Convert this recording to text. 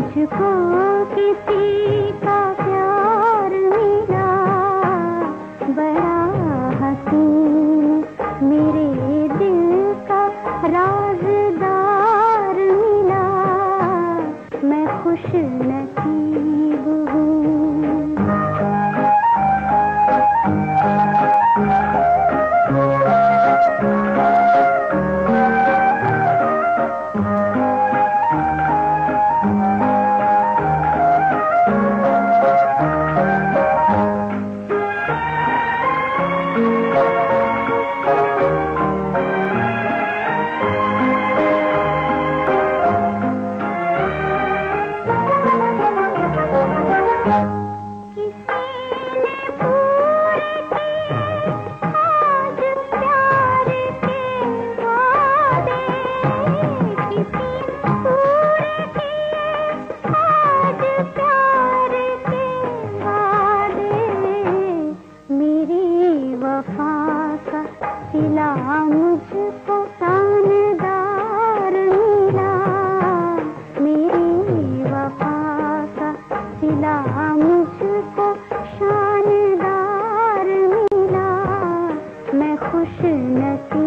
मुझको किसी का प्यार मिला, बड़ा हसीन मेरे दिल का राज़दार मिला, मैं खुश नसीब हूँ। सिला मुझको शानदार मिला, मेरी वफा का सिला मुझको शानदार मिला, मैं खुश नसीब